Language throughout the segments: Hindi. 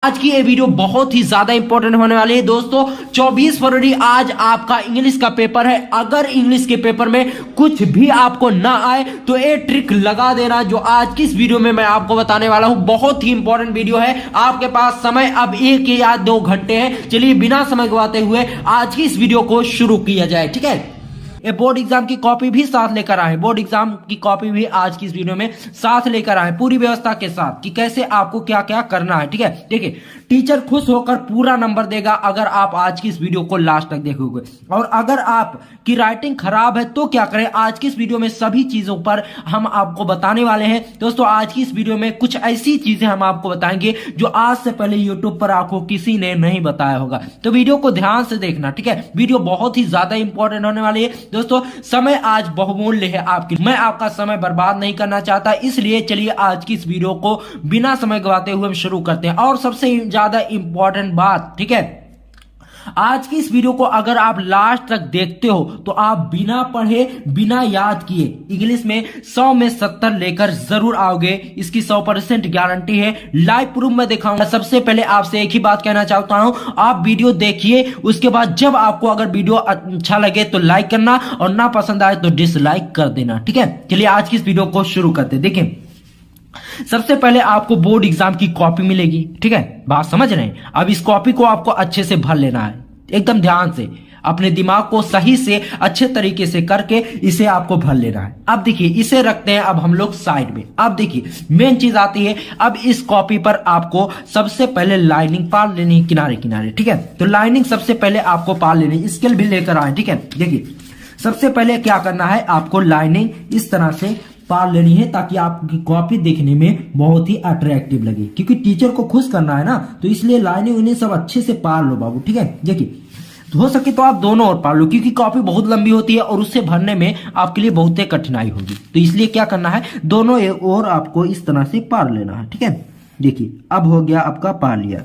आज की ये वीडियो बहुत ही ज्यादा इंपॉर्टेंट होने वाली है दोस्तों। 24 फरवरी आज आपका इंग्लिश का पेपर है। अगर इंग्लिश के पेपर में कुछ भी आपको ना आए तो ये ट्रिक लगा देना जो आज की इस वीडियो में मैं आपको बताने वाला हूं। बहुत ही इंपॉर्टेंट वीडियो है। आपके पास समय अब 1 या 2 घंटे हैं। चलिए बिना समय गवाते हुए आज की इस वीडियो को शुरू किया जाए। ठीक है, ये बोर्ड एग्जाम की कॉपी भी साथ लेकर आए। बोर्ड एग्जाम की कॉपी भी आज की इस वीडियो में साथ लेकर आए, पूरी व्यवस्था के साथ कि कैसे आपको क्या क्या करना है। ठीक है, देखिए टीचर खुश होकर पूरा नंबर देगा अगर आप आज की इस वीडियो को लास्ट तक देखोगे। और अगर आपकी राइटिंग खराब है तो क्या करें, आज की इस वीडियो में सभी चीजों पर हम आपको बताने वाले हैं। दोस्तों आज की इस वीडियो में कुछ ऐसी चीजें हम आपको बताएंगे जो आज से पहले यूट्यूब पर आपको किसी ने नहीं बताया होगा। तो वीडियो को ध्यान से देखना। ठीक है, वीडियो बहुत ही ज्यादा इंपॉर्टेंट होने वाली है दोस्तों। समय आज बहुमूल्य है आपकी, मैं आपका समय बर्बाद नहीं करना चाहता, इसलिए चलिए आज की इस वीडियो को बिना समय गवाते हुए हम शुरू करते हैं। और सबसे ज्यादा इंपॉर्टेंट बात, ठीक है, आज की इस वीडियो को अगर आप लास्ट तक देखते हो तो आप बिना पढ़े बिना याद किए इंग्लिश में 100 में 70 लेकर जरूर आओगे। इसकी 100% गारंटी है। लाइव प्रूफ मैं दिखाऊंगा। सबसे पहले आपसे एक ही बात कहना चाहता हूं, आप वीडियो देखिए, उसके बाद जब आपको अगर वीडियो अच्छा लगे तो लाइक करना और ना पसंद आए तो डिसलाइक कर देना। ठीक है, चलिए आज की इस वीडियो को शुरू करते हैं। देखिए सबसे पहले आपको बोर्ड एग्जाम की कॉपी मिलेगी। ठीक है, बात समझ रहे हैं। अब इस कॉपी को आपको अच्छे से भर लेना है, एकदम ध्यान से अपने दिमाग को सही से अच्छे तरीके से करके इसे आपको भर लेना है। अब देखिए इसे रखते हैं अब हम लोग साइड में। अब देखिए मेन चीज आती है, अब इस कॉपी पर आपको सबसे पहले लाइनिंग पार लेनी है किनारे किनारे। ठीक है, तो लाइनिंग सबसे पहले आपको पार लेनी है। स्केल भी लेकर आए। ठीक है, देखिए सबसे पहले क्या करना है, आपको लाइनिंग इस तरह से पार लेनी है ताकि आपकी कॉपी देखने में बहुत ही अट्रैक्टिव लगे, क्योंकि टीचर को खुश करना है ना, तो इसलिए लाइनिंग उन्हें सब अच्छे से पार लो बाबू। ठीक है, देखिए तो हो सके तो आप दोनों ओर पार लो, क्योंकि कॉपी बहुत लंबी होती है और उससे भरने में आपके लिए बहुत ही कठिनाई होगी। तो इसलिए क्या करना है, दोनों ओर आपको इस तरह से पार लेना है। ठीक है, देखिए अब हो गया आपका पार लिया।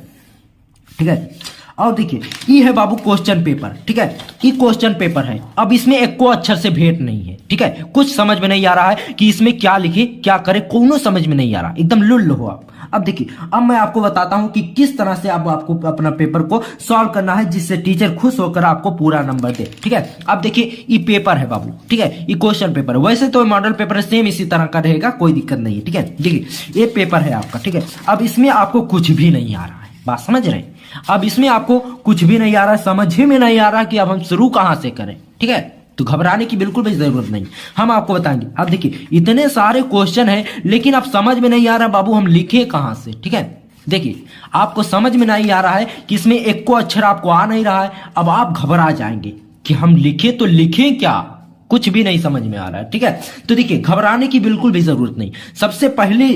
ठीक है, और देखिए ये है बाबू क्वेश्चन पेपर। ठीक है, ये क्वेश्चन पेपर है। अब इसमें एक को अक्षर से भेंट नहीं है। ठीक है, कुछ समझ में नहीं आ रहा है कि इसमें क्या लिखे क्या करे, कोनो समझ में नहीं आ रहा, एकदम लुल्ल हो आप। अब देखिए अब मैं आपको बताता हूं कि किस तरह से अब आपको अपना पेपर को सॉल्व करना है जिससे टीचर खुश होकर आपको पूरा नंबर दे। ठीक है, अब देखिए ये पेपर है बाबू। ठीक है, ये क्वेश्चन पेपर है। वैसे तो मॉडल पेपर सेम इसी तरह का रहेगा, कोई दिक्कत नहीं है। ठीक है, देखिए ये पेपर है आपका। ठीक है, अब इसमें आपको कुछ भी नहीं आ रहा है, बात समझ रहे हैं। अब इसमें आपको कुछ भी नहीं आ रहा है, समझ ही में नहीं आ रहा कि अब हम शुरू कहां से करें। ठीक है, तो घबराने की बिल्कुल भी जरूरत नहीं, हम आपको बताएंगे। अब देखिए इतने सारे क्वेश्चन हैं लेकिन अब समझ में नहीं आ रहा बाबू हम लिखे कहां से। ठीक है, देखिए आपको समझ में नहीं आ रहा है कि इसमें एक को अक्षर आपको आ नहीं रहा है। अब आप घबरा जाएंगे कि हम लिखे तो लिखें क्या, कुछ भी नहीं समझ में आ रहा है। ठीक है, तो देखिए घबराने की बिल्कुल भी जरूरत नहीं। सबसे पहली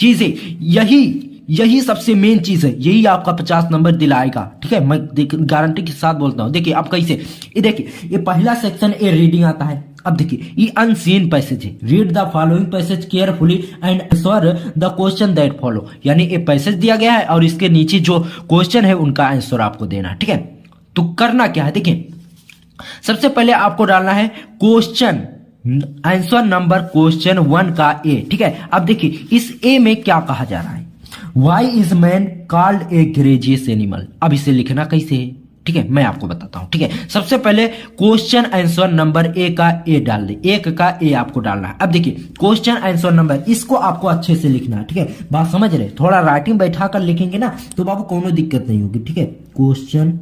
चीज है यही सबसे मेन चीज है, यही आपका 50 नंबर दिलाएगा। ठीक है, मैं गारंटी के साथ बोलता हूं। देखिए अब कैसे, ये देखिए ये पहला सेक्शन ए रीडिंग आता है। अब देखिए ये अनसीन पैसेज है। Read the following passage carefully and answer the question that follow, यानी ये पैसेज दिया गया है और इसके नीचे जो क्वेश्चन है उनका आंसर आपको देना है। ठीक है, तो करना क्या है, देखिए सबसे पहले आपको डालना है क्वेश्चन आंसर नंबर क्वेश्चन 1 का ए। ठीक है, अब देखिए इस ए में क्या कहा जा रहा है, Why is man called a gregarious animal? अब इसे लिखना कैसे है, ठीक है मैं आपको बताता हूं। ठीक है, सबसे पहले क्वेश्चन आंसर नंबर ए का ए डाल दे, एक का ए आपको डालना है। अब देखिए क्वेश्चन आंसर नंबर, इसको आपको अच्छे से लिखना है। ठीक है, बात समझ रहे, थोड़ा राइटिंग बैठा कर लिखेंगे ना तो बाबू कोनो दिक्कत नहीं होगी। ठीक है, क्वेश्चन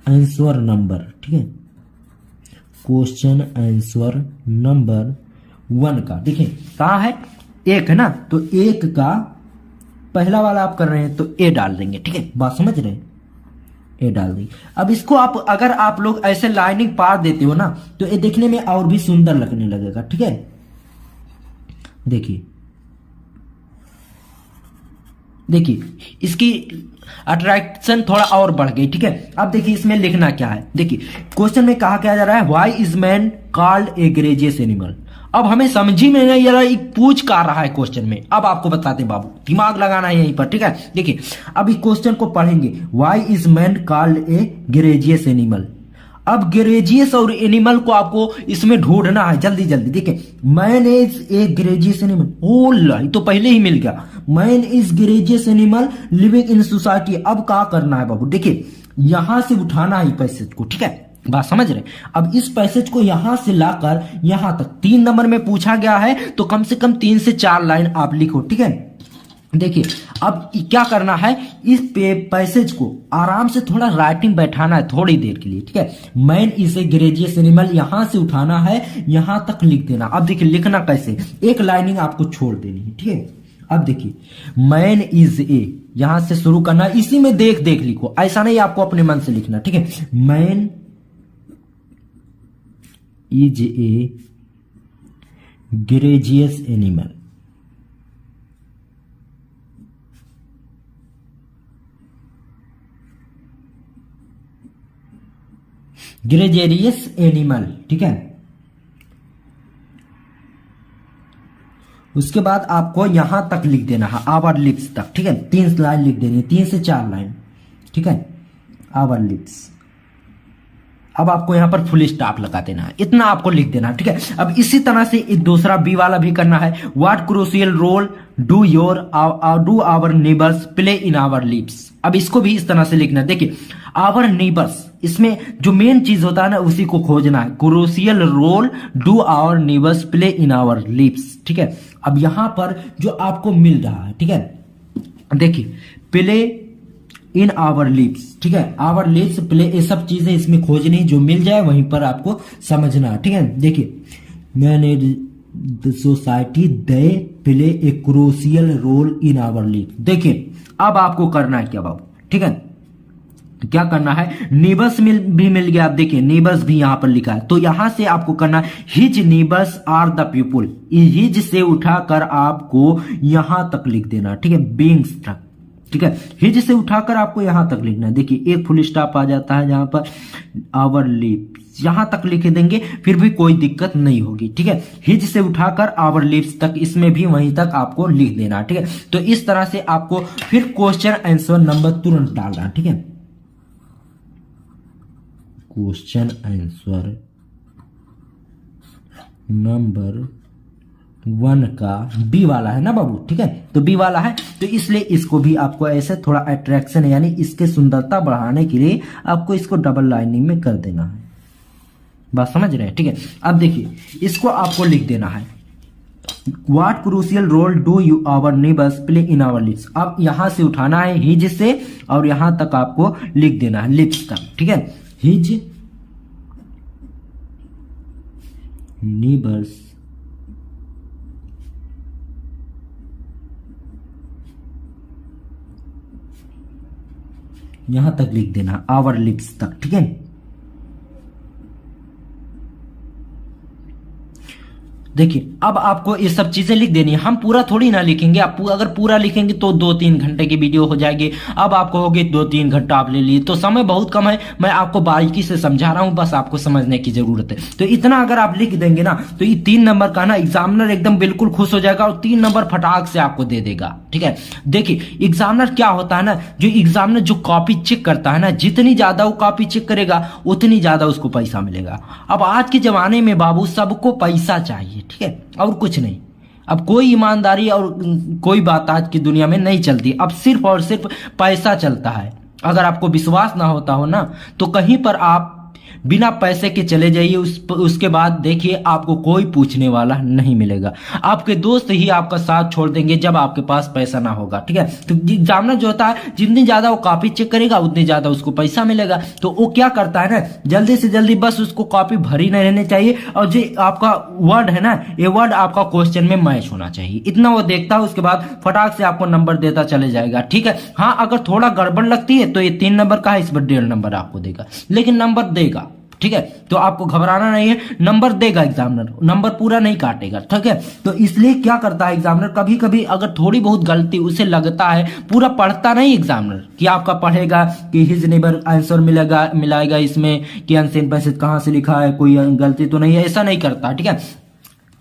आंसर नंबर, ठीक है क्वेश्चन आंसर नंबर 1 का, देखिए कहाँ है, एक है ना, तो एक का पहला वाला आप कर रहे हैं तो ए डाल देंगे। ठीक है, बात समझ रहे हैं, ए डाल देंगे। अब इसको आप अगर आप लोग ऐसे लाइनिंग पार देते हो ना तो ये देखने में और भी सुंदर लगने लगेगा। ठीक है, देखिए देखिए इसकी अट्रैक्शन थोड़ा और बढ़ गई। ठीक है, अब देखिए इसमें लिखना क्या है, देखिए क्वेश्चन में कहा क्या जा रहा है, why is man called a gregarious animal. अब हमें समझ ही में नहीं आ रहा पूछ का रहा है क्वेश्चन में। अब आपको बताते हैं बाबू, दिमाग लगाना है यहीं पर। ठीक है, देखिए अब इस क्वेश्चन को पढ़ेंगे, why is man called a gregarious animal. अब ग्रेजियस और एनिमल को आपको इसमें ढूंढना है जल्दी जल्दी। देखिए man is a gregarious animal, ओ लाई तो पहले ही मिल गया। Man is gregarious animal living in society. अब क्या करना है बाबू, देखिए यहां से उठाना है पैसेज को, ठीक है बात समझ रहे। अब इस पैसेज को यहां से लाकर यहां तक 3 नंबर में पूछा गया है तो कम से कम 3 से 4 लाइन आप लिखो, ठीक है। देखिए अब क्या करना है, इस पैसेज को आराम से थोड़ा राइटिंग बैठाना है थोड़ी देर के लिए, ठीक है। Man is a gregarious animal यहां से उठाना है यहां तक लिख देना। अब देखिए लिखना कैसे, एक लाइनिंग आपको छोड़ देनी है, ठीक है। अब देखिए मैन इज ए यहां से शुरू करना, इसी में देख देख लिखो, ऐसा नहीं आपको अपने मन से लिखना, ठीक है। Man is a gregarious animal, gregarious animal, ठीक है। उसके बाद आपको यहां तक लिख देना है आवर लिप्स तक, ठीक है। 3 लाइन लिख देनी है, 3 से 4 लाइन, ठीक है। आवर लिप्स, अब आपको यहां पर फुल स्टॉप लगा देना है, इतना आपको लिख देना है, ठीक है। अब इसी तरह से एक दूसरा बी वाला भी करना है। What crucial role do our neighbours play in our lives. अब इसको भी इस तरह से लिखना है। देखिए आवर नेबर्स, इसमें जो मेन चीज होता है ना उसी को खोजना है। Crucial role do our neighbours play in our lives, ठीक है। अब यहां पर जो आपको मिल रहा है, ठीक है, देखिए प्ले इन आवर लिप्स, ठीक है। आवर लिप्स प्ले, ये सब चीजें इसमें खोजनी, जो मिल जाए वहीं पर आपको समझना है, ठीक है। देखिए मैंने the society they play a crucial role in our lives. देखिए अब आपको करना है क्या बाबू, ठीक है। क्या करना है, नेबर्स भी मिल गया। आप देखिए नेबर्स भी यहां पर लिखा है, तो यहां से आपको करना है his neighbours are the people. His से उठाकर आपको यहां तक लिख देना, ठीक है, बीइंग्स तक, ठीक है। हिज से उठाकर आपको यहां तक लिखना है। देखिए एक फुल स्टॉप आ जाता है जहां पर आवर लिप्स, यहां तक लिख देंगे फिर भी कोई दिक्कत नहीं होगी, ठीक है। हिज से उठाकर आवर लिप्स तक, इसमें भी वहीं तक आपको लिख देना, ठीक है। तो इस तरह से आपको फिर क्वेश्चन आंसर नंबर तुरंत डालना, ठीक है। क्वेश्चन आंसर नंबर 1 का बी वाला है ना बाबू, ठीक है। तो बी वाला है तो इसलिए इसको भी आपको ऐसे थोड़ा अट्रैक्शन यानी इसके सुंदरता बढ़ाने के लिए आपको इसको डबल लाइनिंग में कर देना है। बात समझ रहे हैं, ठीक है। अब देखिए इसको आपको लिख देना है what crucial role do you our neighbours play in our lives. अब यहां से उठाना है हिज से और यहां तक आपको लिख देना है लिप्स तक, ठीक है। हिज नेबर्स यहां तक लिख देना आवर लिप्स तक, ठीक है। देखिए अब आपको ये सब चीजें लिख देनी है। हम पूरा थोड़ी ना लिखेंगे, आप अगर पूरा लिखेंगे तो 2-3 घंटे की वीडियो हो जाएगी। अब आपको होगी 2-3 घंटा आप ले लिए तो समय बहुत कम है। मैं आपको बारीकी से समझा रहा हूं, बस आपको समझने की जरूरत है। तो इतना अगर आप लिख देंगे ना तो ये 3 नंबर का ना एग्जामिनर एकदम बिल्कुल खुश हो जाएगा और 3 नंबर फटाक से आपको दे देगा, ठीक है। देखिए एग्जामिनर क्या होता है ना, जो एग्जामिनर जो कॉपी चेक करता है ना, जितनी ज्यादा वो कॉपी चेक करेगा उतनी ज्यादा उसको पैसा मिलेगा। अब आज के जमाने में बाबू सबको पैसा चाहिए, ठीक है, और कुछ नहीं। अब कोई ईमानदारी और कोई बात आज की दुनिया में नहीं चलती, अब सिर्फ और सिर्फ पैसा चलता है। अगर आपको विश्वास ना होता हो ना तो कहीं पर आप बिना पैसे के चले जाइए, उसके बाद देखिए आपको कोई पूछने वाला नहीं मिलेगा। आपके दोस्त ही आपका साथ छोड़ देंगे जब आपके पास पैसा ना होगा, ठीक है। तो एग्जामिनर जो होता है जितनी ज्यादा वो कॉपी चेक करेगा उतनी ज्यादा उसको पैसा मिलेगा। तो वो क्या करता है ना, जल्दी से जल्दी बस उसको कॉपी भरी नहीं रहनी चाहिए और जो आपका वर्ड है ना ये वर्ड आपका क्वेश्चन में मैच होना चाहिए, इतना वो देखता है। उसके बाद फटाक से आपको नंबर देता चले जाएगा, ठीक है। हाँ अगर थोड़ा गड़बड़ लगती है तो ये 3 नंबर का है, इस पर 1.5 नंबर आपको देगा, लेकिन नंबर देगा, ठीक है। तो आपको घबराना नहीं है, नंबर देगा एग्जामिनर, नंबर पूरा नहीं काटेगा, ठीक है। तो इसलिए क्या करता है एग्जामिनर, कभी कभी अगर थोड़ी बहुत गलती उसे लगता है, पूरा पढ़ता नहीं एग्जामिनर कि आपका पढ़ेगा कि हिज नेबर आंसर मिलाएगा इसमें कि अनसेन पैसेज कहां से लिखा है, कोई गलती तो नहीं है, ऐसा नहीं करता, ठीक है।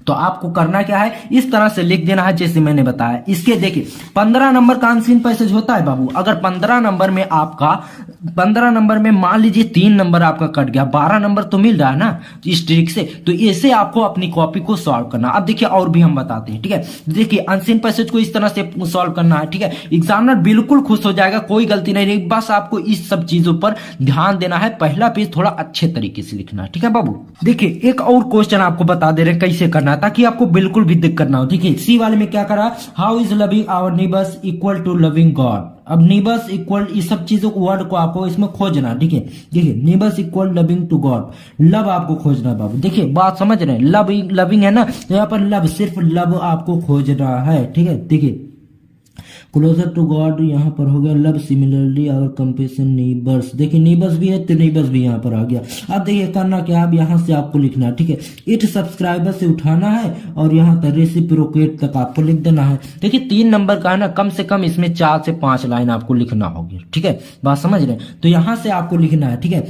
तो आपको करना क्या है, इस तरह से लिख देना है जैसे मैंने बताया। इसके देखिए 15 नंबर का अनसीन पैसेज होता है बाबू। अगर 15 नंबर में आपका 15 नंबर में मान लीजिए 3 नंबर आपका कट गया, 12 नंबर तो मिल रहा है ना इस ट्रिक से। तो ऐसे आपको अपनी कॉपी को सॉल्व करना। अब देखिए और भी हम बताते हैं, ठीक है। देखिए अनसीन पैसेज को इस तरह से सॉल्व करना है, ठीक है। एग्जामिनर बिल्कुल खुश हो जाएगा, कोई गलती नहीं रहेगी। बस आपको इस सब चीजों पर ध्यान देना है। पहला पेज थोड़ा अच्छे तरीके से लिखना है, ठीक है बाबू। देखिए एक और क्वेश्चन आपको बता दे रहे हैं कैसे करना है, ताकि आपको बिल्कुल भी दिक्कत ना हो। देखिए सी वाले में क्या करा, how is loving our neighbours equal to loving God. अब नेबर्स इक्वल इस सब चीजों वर्ड को आपको इसमें खोजना, ठीक है। देखिए neighbours equal loving to God, love आपको खोजना है बाबू। देखिए बात समझ रहे हैं, लविंग है ना, तो यहाँ पर लव, सिर्फ लव आपको खोजना है, ठीक है। देखिए क्लोजर टू गॉड यहाँ पर हो गया लव, सिमिलरली और कंपेशन नेबर्स। देखिए नेबर्स भी है तो नेबर्स भी यहाँ पर आ गया। अब देखिए करना क्या, अब यहाँ से आपको लिखना है, ठीक है। इट सब्सक्राइबर से उठाना है और यहाँ तक रेसिप्रोकेट तक आपको लिख देना है। देखिए 3 नंबर का है ना, कम से कम इसमें 4 से 5 लाइन आपको लिखना होगी, ठीक है। बात समझ रहे हैं, तो यहाँ से आपको लिखना है, ठीक है।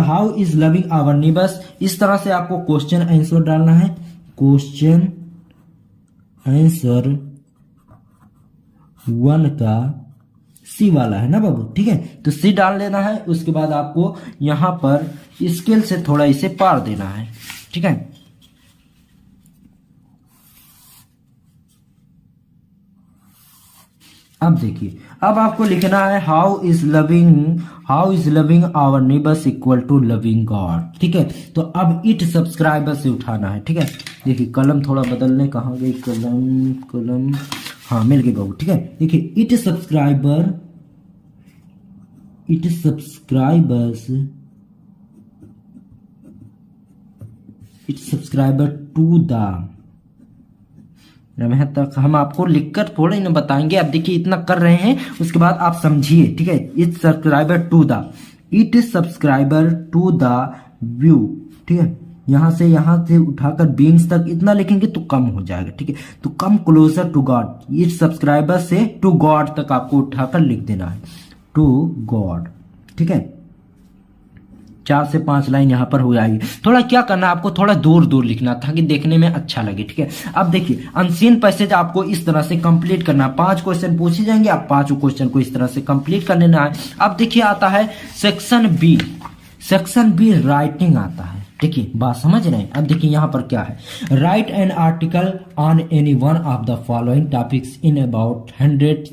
How is loving our neighbours, इस तरह से आपको क्वेश्चन आंसर डालना है। क्वेश्चन आंसर 1 का सी वाला है ना बाबू, ठीक है। तो सी डाल देना है। उसके बाद आपको यहां पर स्केल से थोड़ा इसे पार देना है, ठीक है। अब देखिए अब आपको लिखना है how is loving our neighbours equal to loving God, ठीक है। तो अब इट सब्सक्राइबर से उठाना है, ठीक है। देखिए कलम थोड़ा बदलने, कहाँ गई कलम, हाँ मिल गई बाबू, ठीक है। देखिए इट सब्सक्राइबर टू द, यहाँ तक हम आपको लिखकर थोड़ा ही ना बताएंगे। अब देखिए इतना कर रहे हैं, उसके बाद आप समझिए, ठीक है। It subscribes to the view, ठीक है। यहां से उठाकर बीइंग्स तक इतना लिखेंगे तो कम हो जाएगा, ठीक है। तो come closer to God, it subscribes से टू गॉड तक आपको उठाकर लिख देना है, टू गॉड, ठीक है। 4 से 5 लाइन यहाँ पर हो जाएगी। थोड़ा क्या करना, आपको थोड़ा दूर दूर लिखना ताकि देखने में अच्छा लगे, ठीक है। अब देखिए अनसीन पैसेज आपको इस तरह से कंप्लीट करना है। 5 क्वेश्चन पूछे जाएंगे, आप 5 क्वेश्चन को इस तरह से कंप्लीट कर लेना है। अब देखिए आता है सेक्शन बी राइटिंग आता है। देखिए बात समझ रहे हैं। अब देखिए यहां पर क्या है, right an article on any one of the following topics in about 100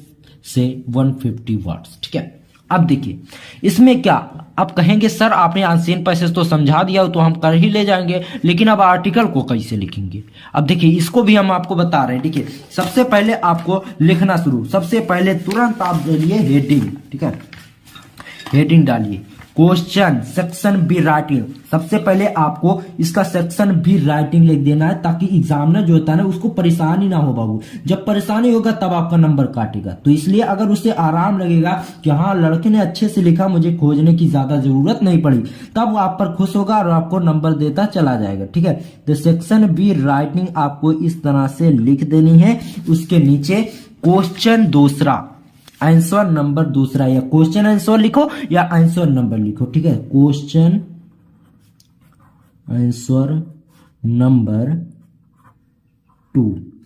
से 150 वर्ड्स, ठीक है। अब देखिए इसमें क्या, आप कहेंगे सर आपने अनसीन पैसेज तो समझा दिया तो हम कर ही ले जाएंगे, लेकिन अब आर्टिकल को कैसे लिखेंगे। अब देखिए इसको भी हम आपको बता रहे हैं। देखिए सबसे पहले आपको लिखना शुरू, सबसे पहले तुरंत आप डालिए हेडिंग, ठीक है। हेडिंग डालिए क्वेश्चन सेक्शन बी राइटिंग। सबसे पहले आपको इसका सेक्शन बी राइटिंग लिख देना है, ताकि एग्जामिनर जो होता है ना उसको परेशानी ना हो बाबू। जब परेशानी होगा तब आपका नंबर काटेगा। तो इसलिए अगर उसे आराम लगेगा कि हाँ लड़के ने अच्छे से लिखा, मुझे खोजने की ज्यादा जरूरत नहीं पड़ी, तब आप पर खुश होगा और आपको नंबर देता चला जाएगा, ठीक है। तो सेक्शन बी राइटिंग आपको इस तरह से लिख देनी है। उसके नीचे क्वेश्चन दूसरा, आंसर नंबर दूसरा, या क्वेश्चन आंसर लिखो या आंसर नंबर लिखो, ठीक है। क्वेश्चन आंसर नंबर 2,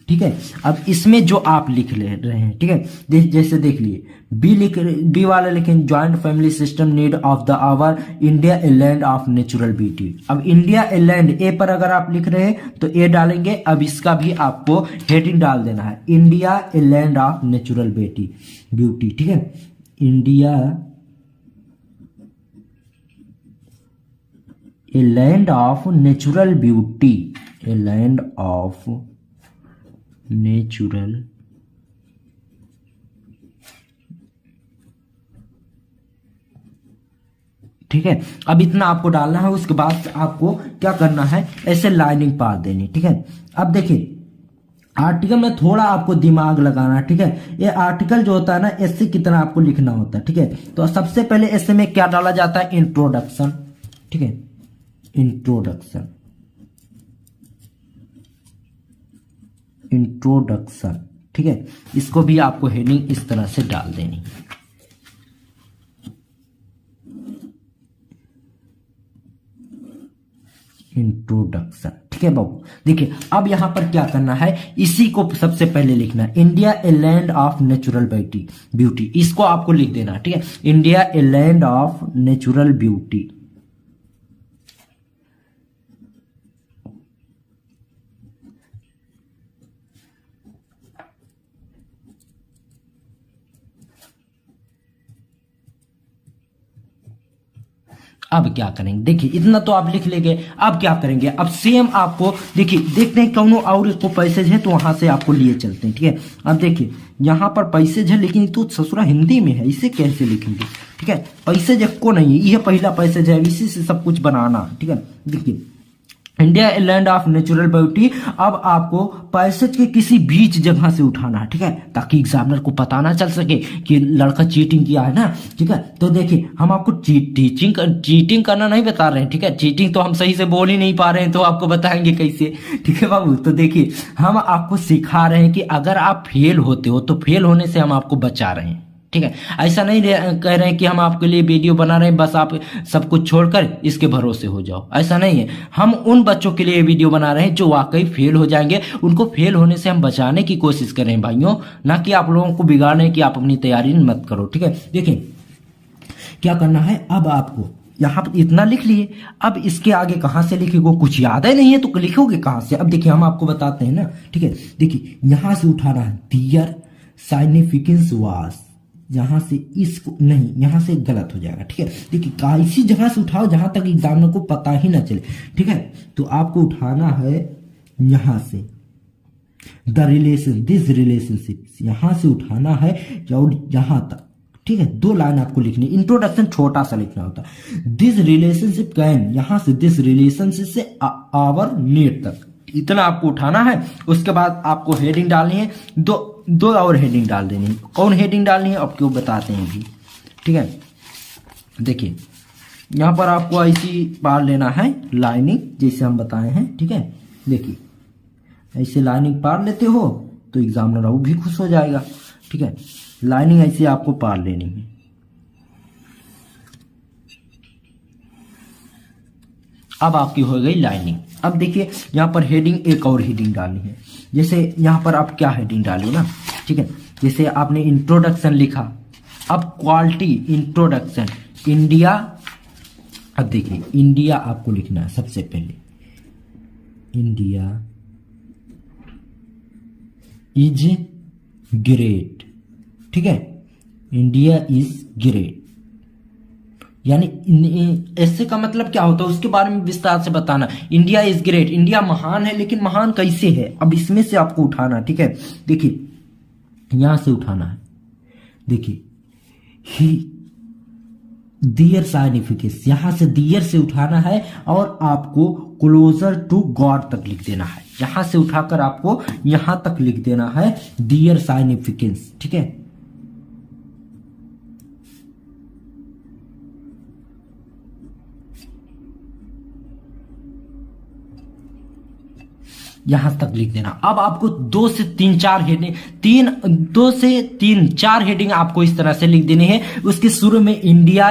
ठीक है। अब इसमें जो आप लिख ले रहे हैं, ठीक है, जैसे देख लिए बी वाला लिखें joint family system need of the hour India a land of natural beauty. अब इंडिया ए लैंड, ए पर अगर आप लिख रहे हैं तो ए डालेंगे। अब इसका भी आपको हेडिंग डाल देना है, India a land of natural beauty, ठीक है। India a land of natural beauty, A land of natural ठीक है। अब इतना आपको डालना है। उसके बाद आपको क्या करना है, ऐसे लाइनिंग पार देनी, ठीक है। अब देखिए आर्टिकल में थोड़ा आपको दिमाग लगाना है, ठीक है। ये आर्टिकल जो होता है ना, ऐसे कितना आपको लिखना होता है, ठीक है। तो सबसे पहले ऐसे में क्या डाला जाता है, इंट्रोडक्शन, ठीक है। इंट्रोडक्शन, ठीक है। इसको भी आपको हेडिंग इस तरह से डाल देनी है। इंट्रोडक्शन। ठीक है बाबू, देखिए अब यहां पर क्या करना है, इसी को सबसे पहले लिखना है, India a land of natural beauty, इसको आपको लिख देना। ठीक है, India a land of natural beauty. अब क्या करेंगे, देखिए इतना तो आप लिख लेंगे। अब क्या करेंगे, अब सेम आपको देखिए देखते हैं कौन और इसको पैसेज है तो वहां से आपको लिए चलते हैं। ठीक है, अब देखिए यहाँ पर पैसेज है लेकिन तो ससुरा हिंदी में है, इसे कैसे लिखेंगे। ठीक है, पैसेज को नहीं है, यह पहला पैसेज है, इसी से सब कुछ बनाना। ठीक है, देखिए India a land of natural beauty. अब आपको पैसेज के किसी बीच जगह से उठाना है। ठीक है, ताकि एग्जामिनर को पता ना चल सके कि लड़का चीटिंग किया है ना। ठीक है, तो देखिए हम आपको चीटिंग करना नहीं बता रहे हैं। ठीक है, चीटिंग तो हम सही से बोल ही नहीं पा रहे हैं तो आपको बताएंगे कैसे। ठीक है बाबू, तो देखिए हम आपको सिखा रहे हैं कि अगर आप फेल होते हो तो फेल होने से हम आपको बचा रहे हैं। ठीक है, ऐसा नहीं कह रहे हैं कि हम आपके लिए वीडियो बना रहे हैं बस आप सब कुछ छोड़कर इसके भरोसे हो जाओ, ऐसा नहीं है। हम उन बच्चों के लिए वीडियो बना रहे हैं जो वाकई फेल हो जाएंगे, उनको फेल होने से हम बचाने की कोशिश कर रहे हैं भाइयों, ना कि आप लोगों को बिगाड़ने की आप अपनी तैयारी मत करो। ठीक है, देखिए क्या करना है, अब आपको यहाँ पर इतना लिख लिए, अब इसके आगे कहाँ से लिखोगे, कुछ याद है नहीं है तो लिखोगे कहाँ से। अब देखिए हम आपको बताते हैं ना। ठीक है, देखिए यहां से उठाना है, दियर साइनिफिकेंस वास, यहां से इसको नहीं, यहां से गलत हो जाएगा। ठीक है, देखिए इसी जगह से उठाओ जहां तक एग्जामिनर को पता ही ना चले। ठीक है, तो आपको उठाना है यहां से, द रिलेशन दिस रिलेशनशिप, यहां से उठाना है और यहां तक। ठीक है, 2 लाइन आपको लिखनी, इंट्रोडक्शन छोटा सा लिखना होता है। दिस रिलेशनशिप कैन, यहां से दिस रिलेशनशिप से आवर नीड तक, इतना आपको उठाना है। उसके बाद आपको हेडिंग डालनी है, दो और हेडिंग डाल देनी है। कौन हेडिंग डालनी है आपको बताते हैं अभी। ठीक है, देखिए यहां पर आपको ऐसी पार लेना है लाइनिंग, जैसे हम बताए हैं। ठीक है, देखिए ऐसे लाइनिंग पार लेते हो तो एग्जामिनर भी खुश हो जाएगा। ठीक है, लाइनिंग ऐसे आपको पार लेनी है। अब आपकी हो गई लाइनिंग। अब देखिए यहाँ पर हेडिंग, एक और हेडिंग डालनी है। जैसे यहाँ पर आप क्या हेडिंग डालो ना। ठीक है, जैसे आपने इंट्रोडक्शन लिखा, अब क्वालिटी इंट्रोडक्शन इंडिया। अब देखिए इंडिया आपको लिखना है सबसे पहले, इंडिया इज ग्रेट। ठीक है, इंडिया इज ग्रेट, यानी ऐसे का मतलब क्या होता है उसके बारे में विस्तार से बताना। इंडिया इज ग्रेट, इंडिया महान है, लेकिन महान कैसे है, अब इसमें से आपको उठाना। ठीक है, देखिए यहां से उठाना है, देखिए ही डियर साइनिफिकेंस, यहां से डियर से उठाना है और आपको क्लोजर टू गॉड तक लिख देना है। यहां से उठाकर आपको यहां तक लिख देना है डियर साइनिफिकेंस। ठीक है, यहां तक लिख देना। अब आपको 2 से 3-4 हेडिंग, 2 से 3-4 हेडिंग आपको इस तरह से लिख देने हैं। उसके शुरू में इंडिया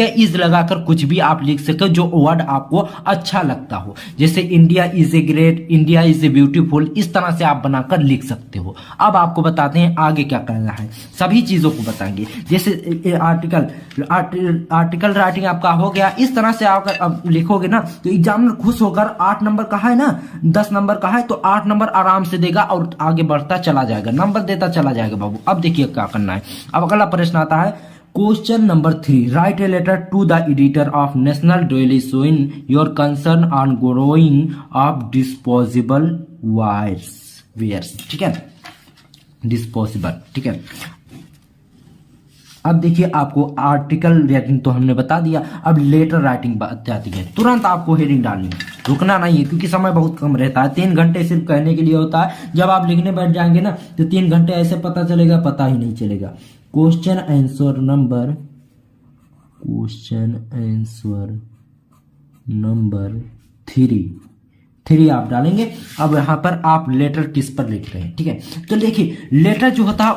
इज लगाकर कुछ भी आप लिख सकते हो जो वर्ड आपको अच्छा लगता हो, जैसे India is a great, India is a beautiful, इस तरह से आप बनाकर लिख सकते हो। अब आपको बताते हैं आगे क्या करना है, सभी चीजों को बताएंगे। जैसे आर्टिकल राइटिंग आपका हो गया, इस तरह से आप लिखोगे ना तो एग्जामिनर खुश होकर 8 नंबर का है ना 10 नंबर का है तो 8 नंबर आराम से देगा और आगे बढ़ता चला जाएगा, नंबर देता चला जाएगा बाबू। अब देखिए क्या करना है। अब अगला प्रश्न आता है question number 3, write a letter to the editor of national daily showing your concern on growing of disposable wares. ठीक है, डिस्पोजेबल। ठीक है, अब देखिए आपको आर्टिकल राइटिंग तो हमने बता दिया, अब लेटर राइटिंग बात आती है। तुरंत आपको हेडिंग डालनी है, रुकना नहीं है क्योंकि समय बहुत कम रहता है। 3 घंटे सिर्फ कहने के लिए होता है, जब आप लिखने बैठ जाएंगे ना तो 3 घंटे ऐसे पता चलेगा, पता ही नहीं चलेगा। क्वेश्चन आंसर नंबर 3 आप डालेंगे। अब यहां पर आप लेटर किस पर लिख रहे हैं। ठीक है, तो देखिए लेटर जो होता है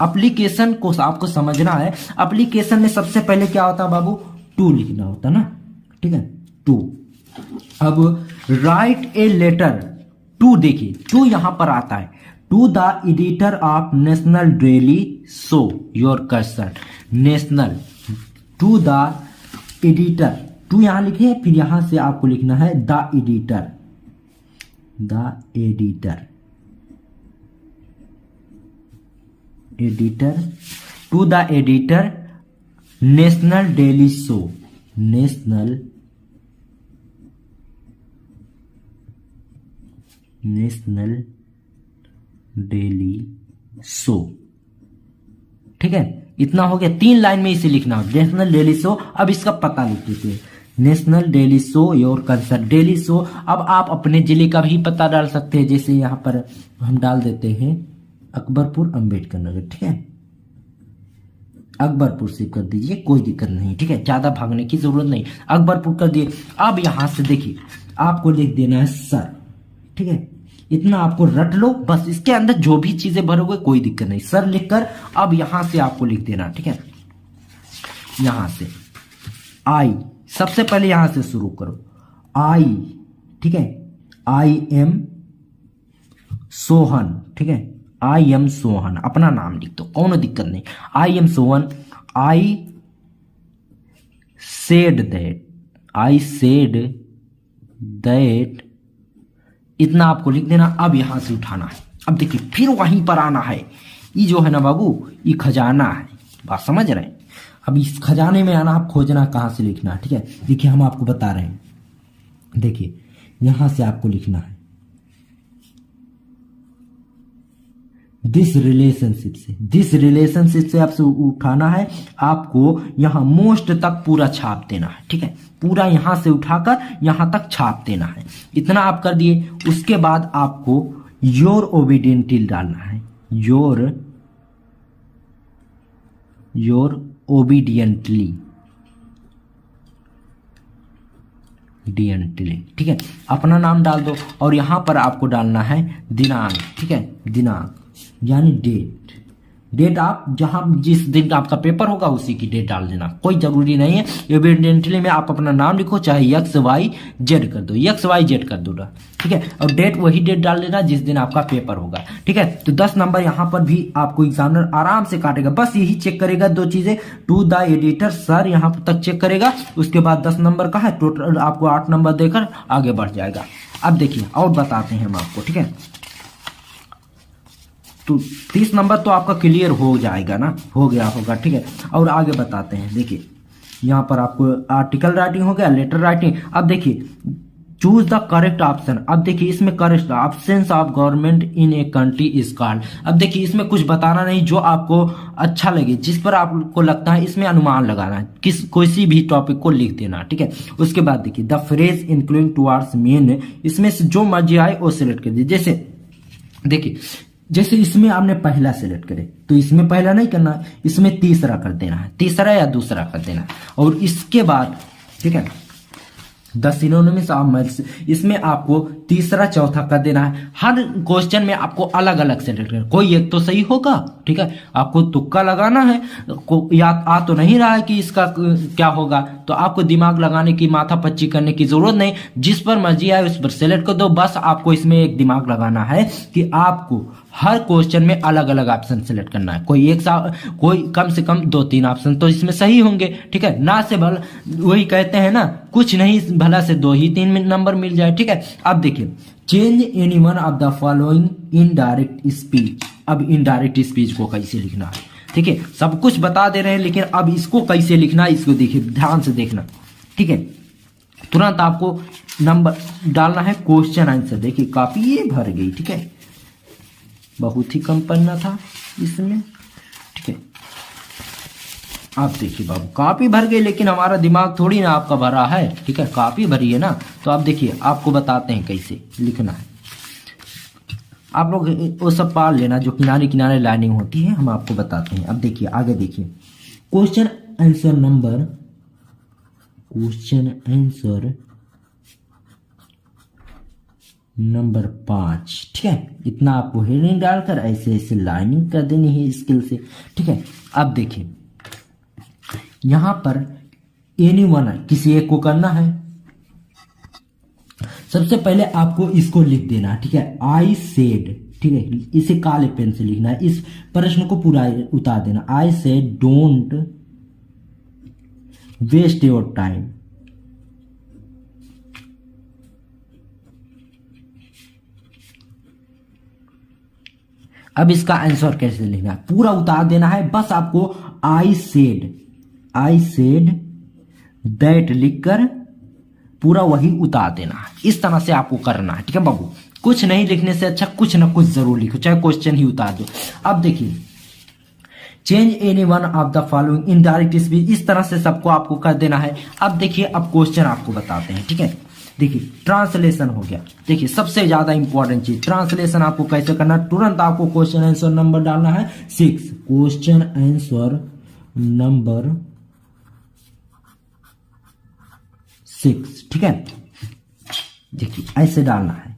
एप्लीकेशन को आपको समझना है। एप्लीकेशन में सबसे पहले क्या होता है बाबू, टू लिखना होता है ना। ठीक है, टू अब राइट ए लेटर टू, देखिए टू यहां पर आता है, to the editor of national daily show your cursor, national to the editor, to यहां लिखे, फिर यहां से आपको लिखना है the editor, the editor, editor to the editor national daily show, national daily show. ठीक है, इतना हो गया, 3 लाइन में इसे लिखना हो, नेशनल डेली शो। अब इसका पता लिख देते हैं, national daily show your concern, daily show. अब आप अपने जिले का भी पता डाल सकते हैं, जैसे यहां पर हम डाल देते हैं अकबरपुर अंबेडकर नगर। ठीक है, अकबरपुर से कर दीजिए, कोई दिक्कत नहीं। ठीक है, ज्यादा भागने की जरूरत नहीं, अकबरपुर कर दिए। अब यहां से देखिए आपको लिख देना है सर। ठीक है, इतना आपको रट लो बस, इसके अंदर जो भी चीजें भरोगे कोई दिक्कत नहीं, सर लिखकर अब यहां से आपको लिख देना। ठीक है, यहां से आई, सबसे पहले यहां से शुरू करो, आई। ठीक है, आई एम सोहन। ठीक है, आई एम सोहन, अपना नाम लिख दो, कौन दिक्कत नहीं, I am Sohan. I said that, I said that, इतना आपको लिख देना। अब यहां से उठाना है, अब देखिए फिर वहीं पर आना है, ये जो है ना बाबू, ये खजाना है, बात समझ रहे हैं। अब इस खजाने में आना, आप खोजना कहां से लिखना है। ठीक है, देखिए हम आपको बता रहे हैं, देखिए यहां से आपको लिखना है दिस रिलेशनशिप से, दिस रिलेशनशिप से आपसे उठाना है, आपको यहां मोस्ट तक पूरा छाप देना है। ठीक है, पूरा यहां से उठाकर यहां तक छाप देना है, इतना आप कर दिए। उसके बाद आपको योर ओबीडियंटली डालना है, योर ओबीडियंटली, ठीक है, अपना नाम डाल दो और यहां पर आपको डालना है दिनांक। ठीक है, दिनांक यानी डेट, डेट आप जहां जिस दिन आपका पेपर होगा उसी की डेट डाल देना, कोई जरूरी नहीं है। एविडेंटली में आप अपना नाम लिखो, चाहे एक्स वाई जेड कर दो, एक्स वाई जेड कर दो ना। ठीक है, और डेट वही डेट डाल देना जिस दिन आपका पेपर होगा। ठीक है, तो 10 नंबर यहां पर भी आपको एग्जामिनर आराम से काटेगा, बस यही चेक करेगा 2 चीजें, टू द एडिटर सर यहां तक चेक करेगा, उसके बाद 10 नंबर का है, टोटल आपको 8 नंबर देकर आगे बढ़ जाएगा। अब देखिए और बताते हैं हम आपको। ठीक है, तो 30 नंबर तो आपका क्लियर हो जाएगा ना, हो गया होगा। ठीक है, और आगे बताते हैं, देखिए यहां पर आपको आर्टिकल राइटिंग हो गया, लेटर राइटिंग। अब देखिए चूज द करेक्ट ऑप्शन, अब देखिए इसमें correct options of government in a country is called. अब देखिए इसमें कुछ बताना नहीं, जो आपको अच्छा लगे, जिस पर आपको लगता है, इसमें अनुमान लगाना है, किसी भी टॉपिक को लिख देना। ठीक है, उसके बाद देखिए the phrase including towards main, इसमें से जो मर्जी आए वो सिलेक्ट कर दीजिए। जैसे देखिए, जैसे इसमें आपने पहला सिलेक्ट करे तो इसमें पहला नहीं करना, इसमें तीसरा कर देना है, तीसरा या दूसरा कर देना है। और इसके बाद ठीक है 10 सिनोनिम्स ऑफ मेल्स, इसमें आपको तीसरा चौथा कर देना है। हर क्वेश्चन में आपको अलग अलग सेलेक्ट करना, कोई एक तो सही होगा। ठीक है, आपको तुक्का लगाना है, याद आ तो नहीं रहा है कि इसका क्या होगा, तो आपको दिमाग लगाने की, माथा पच्ची करने की जरूरत नहीं, जिस पर मर्जी आए उस पर सेलेक्ट कर दो। बस आपको इसमें एक दिमाग लगाना है कि आपको हर क्वेश्चन में अलग अलग ऑप्शन सेलेक्ट करना है, कोई कम से कम 2-3 ऑप्शन तो इसमें सही होंगे। ठीक है, ना से भला, वही कहते हैं ना, कुछ नहीं भला से 2-3 नंबर मिल जाए। ठीक है, अब देखिए change any one of the following indirect speech. अब इनडायरेक्ट स्पीच को कैसे लिखना है, ठीक है, सब कुछ बता दे रहे हैं, लेकिन अब इसको कैसे लिखना है, इसको देखिए ध्यान से देखना। ठीक है, तुरंत आपको नंबर डालना है, क्वेश्चन आंसर। देखिए काफी ये भर गई। ठीक है, बहुत ही कम पन्ना था इसमें। ठीक है, आप देखिए बाबू काफी भर गई, लेकिन हमारा दिमाग थोड़ी ना आपका भरा है। ठीक है, काफी भरी है ना, तो आप देखिए आपको बताते हैं कैसे लिखना है। आप लोग वो सब पाल लेना जो किनारे किनारे लाइनिंग होती है, हम आपको बताते हैं। अब देखिए आगे देखिए, question answer number, question answer number 5। ठीक है, इतना आपको हेडिंग डालकर ऐसे ऐसे लाइनिंग कर देनी है स्किल से। ठीक है, अब देखिए यहां पर एनी वन है, किसी एक को करना है, सबसे पहले आपको इसको लिख देना है, ठीक है, आई सेड, ठीक है, इसे काले पेन से लिखना है, इस प्रश्न को पूरा उतार देना। I said don't waste your time. अब इसका आंसर कैसे लिखना है, पूरा उतार देना है, बस आपको आई सेड दैट लिखकर पूरा वही उतार देना है। इस तरह से आपको करना है, ठीक है बाबू। कुछ नहीं लिखने से अच्छा कुछ ना कुछ जरूर लिखो, चाहे क्वेश्चन ही उतार दो। अब देखिए, change any one of the following in direct speech, इस तरह से सबको आपको कर देना है। अब देखिए, अब क्वेश्चन आपको बताते हैं, ठीक है। देखिए ट्रांसलेशन हो गया। देखिए सबसे ज्यादा इंपॉर्टेंट चीज ट्रांसलेशन आपको कैसे करना, तुरंत आपको क्वेश्चन आंसर नंबर डालना है 6, क्वेश्चन आंसर नंबर 6, ठीक है। देखिए ऐसे डालना है।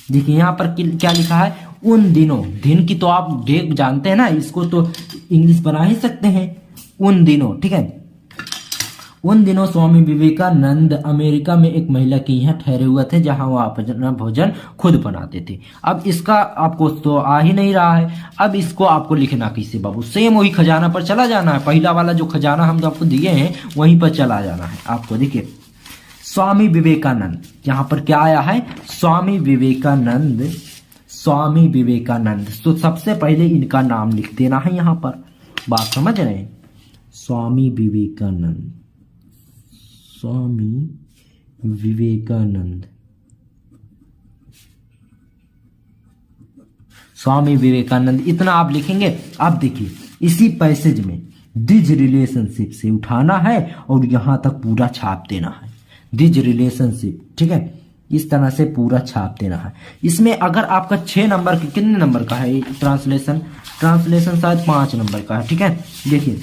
देखिए यहां पर क्या लिखा है, उन दिनों, दिन की तो आप डेट जानते हैं ना, इसको तो इंग्लिश बना ही सकते हैं, उन दिनों, ठीक है। उन दिनों स्वामी विवेकानंद अमेरिका में एक महिला के यहाँ ठहरे हुए थे, जहां वो अपना भोजन खुद बनाते थे। अब इसका आपको तो आ ही नहीं रहा है, अब इसको आपको लिखना किससे बाबू, सेम वही खजाना पर चला जाना है। पहला वाला जो खजाना हम आपको दिए हैं वहीं पर चला जाना है आपको। देखिए स्वामी विवेकानंद, यहाँ पर क्या आया है, स्वामी विवेकानंद, स्वामी विवेकानंद। तो सबसे पहले इनका नाम लिख देना है यहाँ पर, बात समझ रहे हैं, स्वामी विवेकानंद, स्वामी विवेकानंद, स्वामी विवेकानंद, इतना आप लिखेंगे। अब देखिए इसी पैसेज में दिज रिलेशनशिप से उठाना है और यहां तक पूरा छाप देना है, दिज रिलेशनशिप, ठीक है, इस तरह से पूरा छाप देना है। इसमें अगर आपका 6 नंबर के, कितने नंबर का है ट्रांसलेशन शायद 5 नंबर का है, ठीक है। देखिए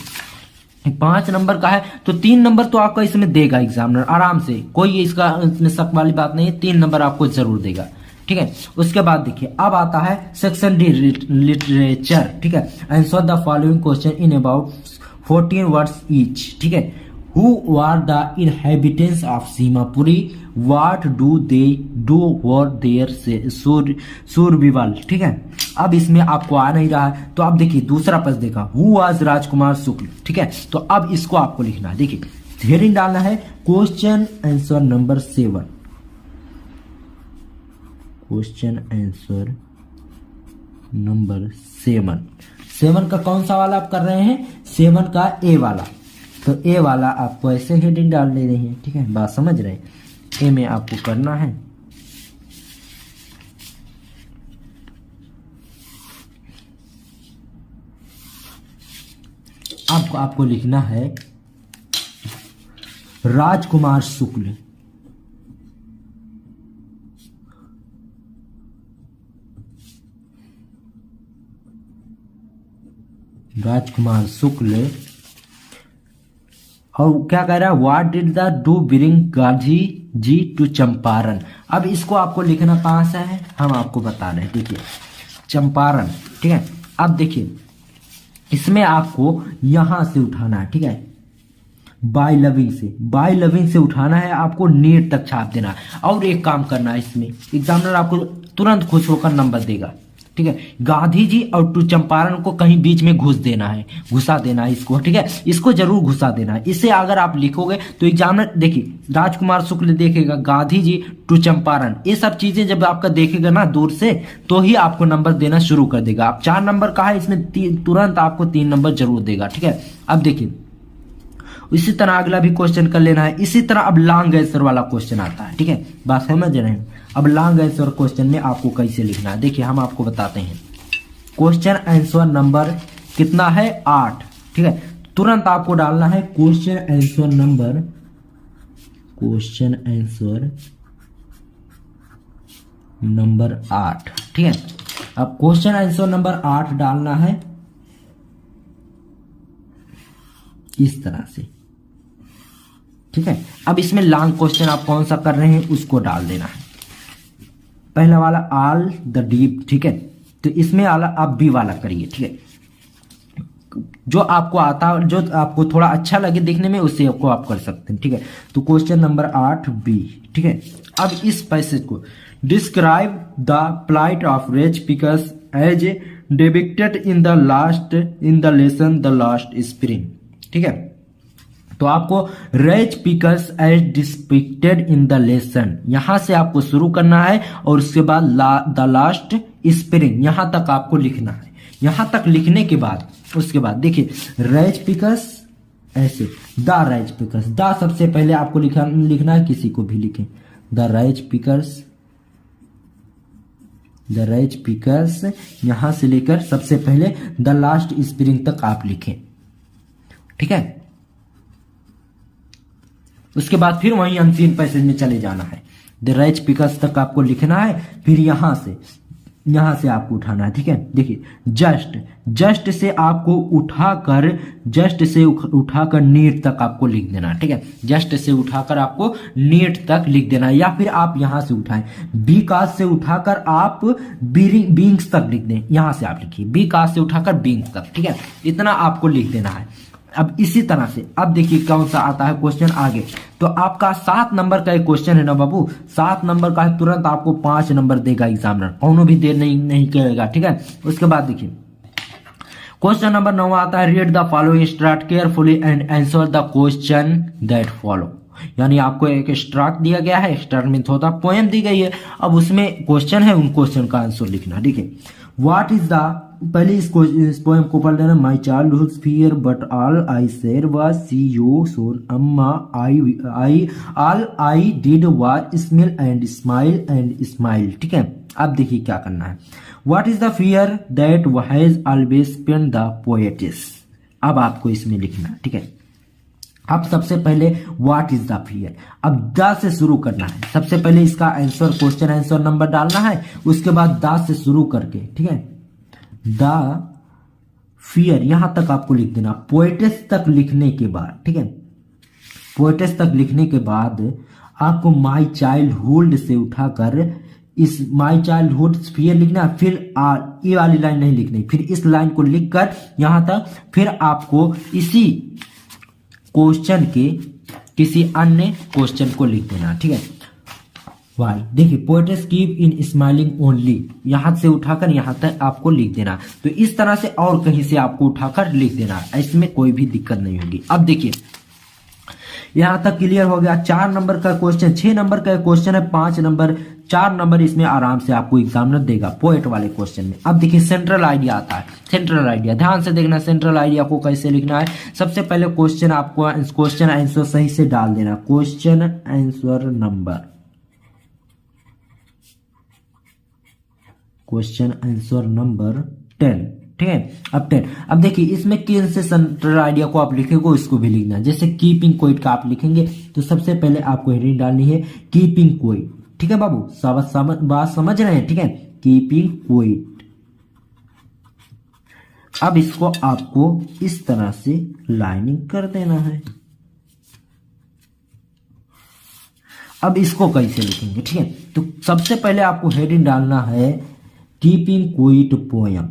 5 नंबर का है तो 3 नंबर तो आपका इसमें देगा एग्जामिनर आराम से, कोई इसका शक वाली बात नहीं है, 3 नंबर आपको जरूर देगा, ठीक है। उसके बाद देखिए अब आता है सेक्शन डी लिटरेचर, ठीक है। Answer the following question in about 14 words each, ठीक है। Who are the inhabitants of Seemapuri, what do they do for their survival, ठीक है। अब इसमें आपको आ नहीं रहा है तो अब देखिए दूसरा प्रश्न देखा, हु वाज राजकुमार शुक्ल, ठीक है। तो अब इसको आपको लिखना है। देखिए हेडिंग डालना है question answer number 7, question answer number 7 का कौन सा वाला आप कर रहे हैं, 7 का ए वाला। तो ए वाला आपको ऐसे हेडिंग डाल ले रही है, ठीक है, बात समझ रहे हैं। ए में आपको करना है आपको लिखना है राजकुमार शुक्ल, राजकुमार शुक्ल। और क्या कह रहा है, what did the do bring Gandhi ji to Champaran. अब इसको आपको लिखना कहां से है, हम आपको बता रहे हैं। देखिए चंपारण, ठीक है। अब देखिए इसमें आपको यहां से उठाना है, ठीक है, बाय लविंग से उठाना है, आपको नीट तक छाप देना है। और एक काम करना है, इसमें एग्जामिनर आपको तुरंत खुश होकर नंबर देगा, ठीक है। गांधी जी और टू चंपारण को कहीं बीच में घुसा देना है इसको, ठीक है, इसको जरूर घुसा देना है। इसे अगर आप लिखोगे तो एग्जामिनर देखिए राजकुमार शुक्ल देखेगा, गांधी जी टू चंपारण, ये सब चीजें जब आपका देखेगा ना दूर से तो ही आपको नंबर देना शुरू कर देगा। आप 4 नंबर का है, इसमें तुरंत आपको 3 नंबर जरूर देगा, ठीक है। अब देखिए इसी तरह अगला भी क्वेश्चन कर लेना है। इसी तरह अब लॉन्ग आंसर वाला क्वेश्चन आता है, ठीक है, बात समझ रहे हैं। अब लॉन्ग आंसर क्वेश्चन में आपको कैसे लिखना है, देखिए हम आपको बताते हैं। क्वेश्चन आंसर नंबर कितना है, 8, ठीक है। तुरंत आपको डालना है क्वेश्चन आंसर नंबर 8, ठीक है। अब क्वेश्चन आंसर नंबर 8 डालना है इस तरह से, ठीक है। अब इसमें लॉन्ग क्वेश्चन आप कौन सा कर रहे हैं उसको डाल देना है। पहला वाला ऑल द डीप, ठीक है, तो इसमें आप बी वाला करिए, ठीक है। जो आपको आता, जो आपको थोड़ा अच्छा लगे देखने में, उससे आपको आप कर सकते हैं। ठीक है, तो क्वेश्चन नंबर 8B। ठीक है, अब इस पैसेज को describe the plight of rag pickers as depicted in the lesson the last spring. ठीक है, तो आपको rag pickers as depicted in the lesson, यहां से आपको शुरू करना है और उसके बाद द लास्ट स्प्रिंग यहां तक आपको लिखना है। यहां तक लिखने के बाद उसके बाद देखिए रेज पिकर्स ऐसे, द रेज पिकर्स, द सबसे पहले आपको लिखना है, किसी को भी लिखें, the rag pickers, the rag pickers, यहां से लेकर सबसे पहले द लास्ट स्प्रिंग तक आप लिखें। ठीक है, उसके बाद फिर वहीं अनसीन पैसेज में चले जाना है, द रेज पिकर्स तक आपको लिखना है, फिर यहां से आपको उठाना है। ठीक है, देखिए जस्ट से आपको उठाकर नीट तक आपको लिख देना है। ठीक है, जस्ट से उठाकर आपको नीट तक लिख देना है, या फिर आप यहां से उठाएं, बी काज से उठाकर आप बींग्स तक लिख दें, यहां से आप लिखिए बी काज से उठाकर बींग्स तक। ठीक है, इतना आपको लिख देना है। अब इसी तरह से अब देखिए कौन सा आता है क्वेश्चन आगे, तो आपका 7 नंबर का एक क्वेश्चन है ना बाबू, 7 नंबर का है, तुरंत आपको 5 नंबर देगा एग्जामिनर, कौनो भी देर नहीं करेगा। ठीक है, उसके बाद देखिए क्वेश्चन नंबर 9 आता है, read the following straight carefully and answer the question that follow. यानी आपको एक स्ट्रैट दिया गया है, स्ट्रैट मीन्स होता है पोएम दी गई है, अब उसमें क्वेश्चन है, उन क्वेश्चन का आंसर लिखना। ठीक है, व्हाट इज द, पहले इस पोएम को पढ़ लेना, my childhood fear but all I said was see you soon amma I all I did was smell and smile. ठीक है, अब देखिए क्या करना है, what is the fear that has always pain the poetess, अब आपको इसमें लिखना। ठीक है, अब सबसे पहले व्हाट इज द फियर, अब द से शुरू करना है, सबसे पहले इसका आंसर, क्वेश्चन आंसर नंबर डालना है, उसके बाद द से शुरू करके, ठीक है, द फियर यहां तक आपको लिख देना, पोएटिस तक लिखने के बाद, ठीक है, पोएटिस तक लिखने के बाद आपको माई चाइल्डहुड से उठाकर इस माई चाइल्डहुड फियर लिखना, फिर ये वाली लाइन नहीं लिखनी, फिर इस लाइन को लिखकर यहां तक, फिर आपको इसी क्वेश्चन के किसी अन्य क्वेश्चन को लिख देना। ठीक है, वाई देखिए poets keep in smiling only, यहां से उठाकर यहां तक आपको लिख देना, तो इस तरह से और कहीं से आपको उठाकर लिख देना, इसमें कोई भी दिक्कत नहीं होगी। अब देखिए यहां तक क्लियर हो गया। 4 नंबर का क्वेश्चन, 6 नंबर का क्वेश्चन है, 5 नंबर, 4 नंबर इसमें आराम से आपको एग्जामिनर देगा पोएट वाले क्वेश्चन में। अब देखिए सेंट्रल आइडिया आता है, सेंट्रल आइडिया ध्यान से देखना, सेंट्रल आइडिया को कैसे लिखना है। सबसे पहले क्वेश्चन आपको क्वेश्चन आंसर सही से डाल देना, question answer number, question answer number 10। ठीक है, अब 10, अब देखिए इसमें किन से सेंट्रल आइडिया को आप लिखेंगे उसको भी लिखना है। जैसे कीपिंग क्वाइट का आप लिखेंगे तो सबसे पहले आपको हेडिंग डालनी है कीपिंग क्वाइट। ठीक है बाबू, बात समझ रहे हैं? ठीक है, कीपिंग क्वाइट। अब इसको आपको इस तरह से लाइनिंग कर देना है। अब इसको कैसे लिखेंगे? ठीक है, तो सबसे पहले आपको हेडिंग डालना है कीपिंग क्वाइट पोयम,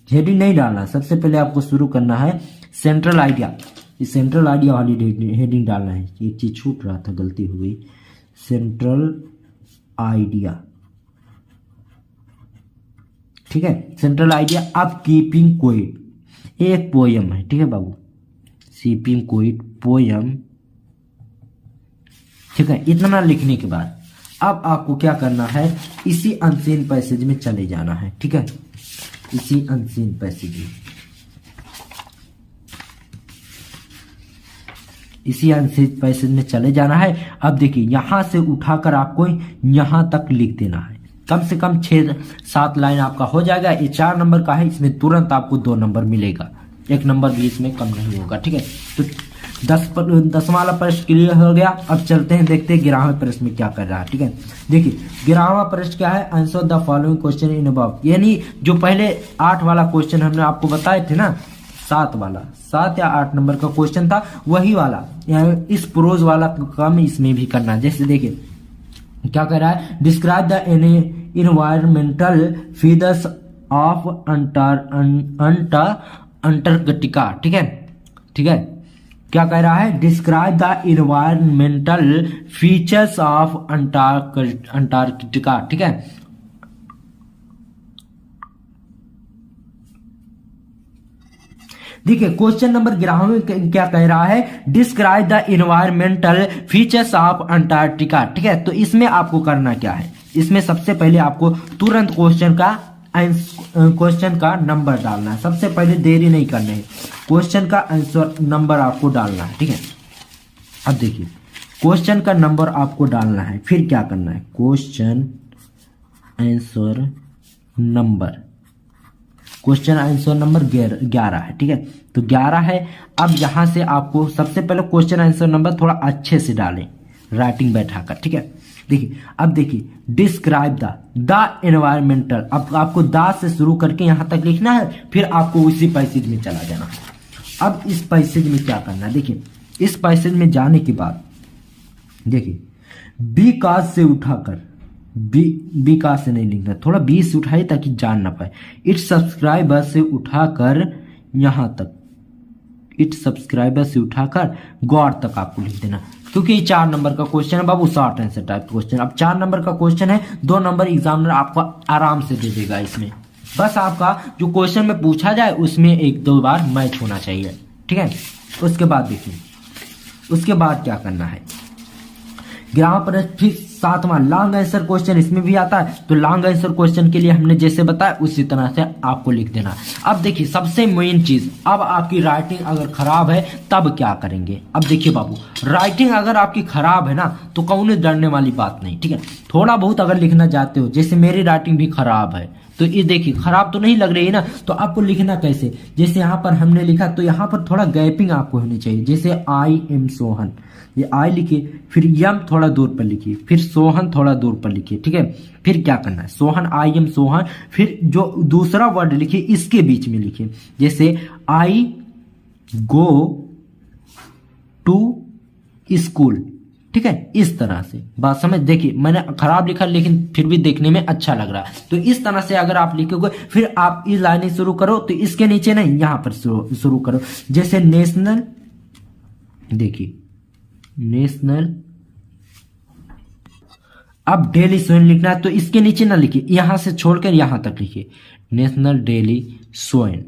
हेडिंग नहीं डालना, सबसे पहले आपको शुरू करना है सेंट्रल आइडिया, इस सेंट्रल आइडिया वाली हेडिंग डालना है। एक चीज छूट रहा था, गलती हो गई, सेंट्रल आइडिया। ठीक है, सेंट्रल आइडिया। अब कीपिंग क्वाइट एक पोयम है, ठीक है बाबू, कीपिंग क्वाइट पोयम। ठीक है, इतना लिखने के बाद अब आपको क्या करना है, इसी अनसीन पैसेज में चले जाना है। ठीक है, इसी अनसीन पैसेज में, इसी अनसीन पैसेज में चले जाना है। अब देखिए यहां से उठाकर आपको यहां तक लिख देना है, कम से कम 6-7 लाइन आपका हो जाएगा। ये 4 नंबर का है, इसमें तुरंत आपको 2 नंबर मिलेगा, 1 नंबर भी इसमें कम नहीं होगा। ठीक है, तो 10वां वाला प्रश्न क्लियर हो गया। अब चलते हैं, देखते हैं 11वें प्रश्न में क्या कर रहा है। ठीक है, देखिए 11वां प्रश्न क्या है, answer the following question in above. यानी जो पहले 8 वाला क्वेश्चन हमने आपको बताए थे ना, 7 या 8 नंबर का क्वेश्चन था, वही वाला इस प्रोज वाला काम इसमें भी करना है। जैसे देखिए क्या कर रहा है, describe the environmental features of Antarctica. ठीक है, ठीक है, क्या कह रहा है, describe the environmental features of Antarctica. ठीक है, देखिए क्वेश्चन नंबर 11 में क्या कह रहा है, describe the environmental features of Antarctica. ठीक है, तो इसमें आपको करना क्या है, इसमें सबसे पहले आपको तुरंत क्वेश्चन का नंबर डालना है। सबसे पहले देरी नहीं करनी है, क्वेश्चन का आंसर नंबर आपको डालना है। ठीक है, अब देखिए क्वेश्चन का नंबर आपको डालना है, फिर क्या करना है, question answer number, question answer number 11 है। ठीक है, तो 11 है। अब यहां से आपको सबसे पहले क्वेश्चन आंसर नंबर थोड़ा अच्छे से डालें, राइटिंग बैठाकर। ठीक है, देखिए अब देखिए डिस्क्राइब द एनवायरमेंटल, अब आपको द से शुरू करके यहां तक लिखना है, फिर आपको उसी पैसेज में चला जाना है। अब इस पैसेज में क्या करना है, देखिए इस पैसेज में जाने के बाद देखिए बी काज से उठाकर, बी का से नहीं लिखना, थोड़ा बी से उठाइए ताकि जान ना पाए। इट सब्सक्राइबर से उठाकर यहां तक, इट सब्सक्राइबर से उठाकर गॉड तक आपको लिख देना, क्योंकि ये 4 नंबर का क्वेश्चन है बाबू, शॉर्ट आंसर टाइप क्वेश्चन। अब 4 नंबर का क्वेश्चन है, 2 नंबर एग्जामिनर आपको आराम से दे देगा इसमें। बस आपका जो क्वेश्चन में पूछा जाए उसमें 1-2 बार मैच होना चाहिए। ठीक है, उसके बाद देखिए, उसके बाद क्या करना है, ग्रामर पर फिर 7वां लॉन्ग आंसर क्वेश्चन इसमें भी आता है। तो लॉन्ग आंसर क्वेश्चन के लिए हमने जैसे बताया उसी तरह से आपको लिख देना। अब देखिए सबसे मेन चीज, अब आपकी राइटिंग अगर खराब है तब क्या करेंगे। अब देखिए बाबू, राइटिंग अगर आपकी खराब है ना तो कौन डरने वाली बात नहीं। ठीक है, थोड़ा बहुत अगर लिखना चाहते हो, जैसे मेरी राइटिंग भी खराब है, तो ये देखिए खराब तो नहीं लग रही है ना, तो आपको लिखना कैसे, जैसे यहाँ पर हमने लिखा तो यहाँ पर थोड़ा गैपिंग आपको होनी चाहिए। जैसे आई एम सोहन, ये आई लिखिए, फिर यम थोड़ा दूर पर लिखिए, फिर सोहन थोड़ा दूर पर लिखिए। ठीक है, फिर क्या करना है, सोहन, आई एम सोहन, फिर जो दूसरा वर्ड लिखिए इसके बीच में लिखिए, जैसे आई गो टू स्कूल। ठीक है, इस तरह से बात समझ। देखिए मैंने खराब लिखा लेकिन फिर भी देखने में अच्छा लग रहा है, तो इस तरह से अगर आप लिखोगे, फिर आप इस लाइन शुरू करो तो इसके नीचे नहीं, यहां पर शुरू करो। जैसे नेशनल, देखिए नेशनल, अब डेली सोइन लिखना है तो इसके नीचे ना लिखिए, यहां से छोड़कर यहां तक लिखिए, नेशनल डेली सोइन।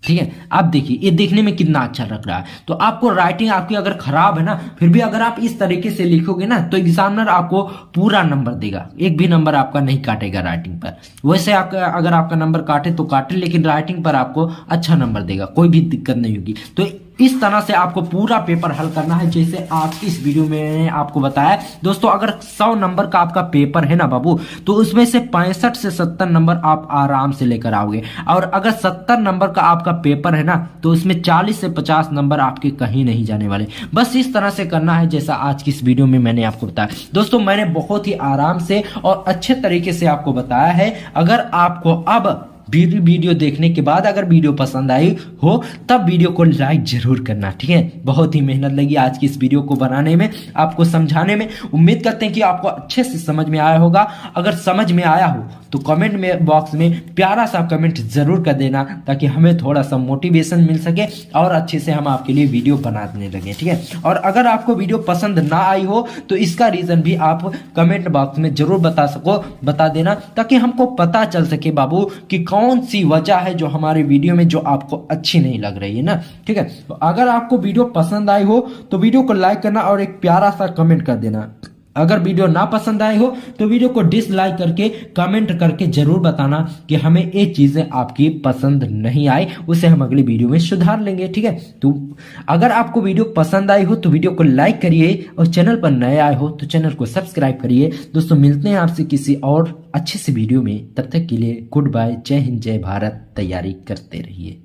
ठीक है, अब देखिए ये देखने में कितना अच्छा लग रहा है। तो आपको राइटिंग आपकी अगर खराब है ना, फिर भी अगर आप इस तरीके से लिखोगे ना तो एग्जामिनर आपको पूरा नंबर देगा, एक भी नंबर आपका नहीं काटेगा राइटिंग पर। वैसे अगर आपका नंबर काटे तो काटे, लेकिन राइटिंग पर आपको अच्छा नंबर देगा, कोई भी दिक्कत नहीं होगी। तो इस तरह से आपको पूरा पेपर हल करना है, जैसे आज की इस वीडियो में आपको बताया। दोस्तों अगर 100 नंबर का आपका पेपर है ना बाबू, तो उसमें से 65 से 70 नंबर आप आराम से लेकर आओगे, और अगर 70 नंबर का आपका पेपर है ना तो उसमें 40 से 50 नंबर आपके कहीं नहीं जाने वाले। बस इस तरह से करना है जैसा आज की इस वीडियो में मैंने आपको बताया। दोस्तों मैंने बहुत ही आराम से और अच्छे तरीके से आपको बताया है। अगर आपको अब वीडियो देखने के बाद अगर वीडियो पसंद आई हो तब वीडियो को लाइक जरूर करना। ठीक है, बहुत ही मेहनत लगी आज की इस वीडियो को बनाने में, आपको समझाने में। उम्मीद करते हैं कि आपको अच्छे से समझ में आया होगा। अगर समझ में आया हो तो कमेंट में बॉक्स में प्यारा सा कमेंट जरूर कर देना, ताकि हमें थोड़ा सा मोटिवेशन मिल सके और अच्छे से हम आपके लिए वीडियो बनाने लगे। ठीक है, और अगर आपको वीडियो पसंद ना आई हो तो इसका रीजन भी आप कमेंट बॉक्स में जरूर बता देना, ताकि हमको पता चल सके बाबू कि कौन सी वजह है जो हमारे वीडियो में जो आपको अच्छी नहीं लग रही है ना। ठीक है, तो अगर आपको वीडियो पसंद आई हो तो वीडियो को लाइक करना और एक प्यारा सा कमेंट कर देना। अगर वीडियो ना पसंद आई हो तो वीडियो को डिसलाइक करके कमेंट करके जरूर बताना कि हमें ये चीजें आपकी पसंद नहीं आई, उसे हम अगली वीडियो में सुधार लेंगे। ठीक है, तो अगर आपको वीडियो पसंद आई हो तो वीडियो को लाइक करिए, और चैनल पर नए आए हो तो चैनल को सब्सक्राइब करिए। दोस्तों मिलते हैं आपसे किसी और अच्छे से वीडियो में, तब तक के लिए गुड बाय, जय हिंद, जय भारत, तैयारी करते रहिए।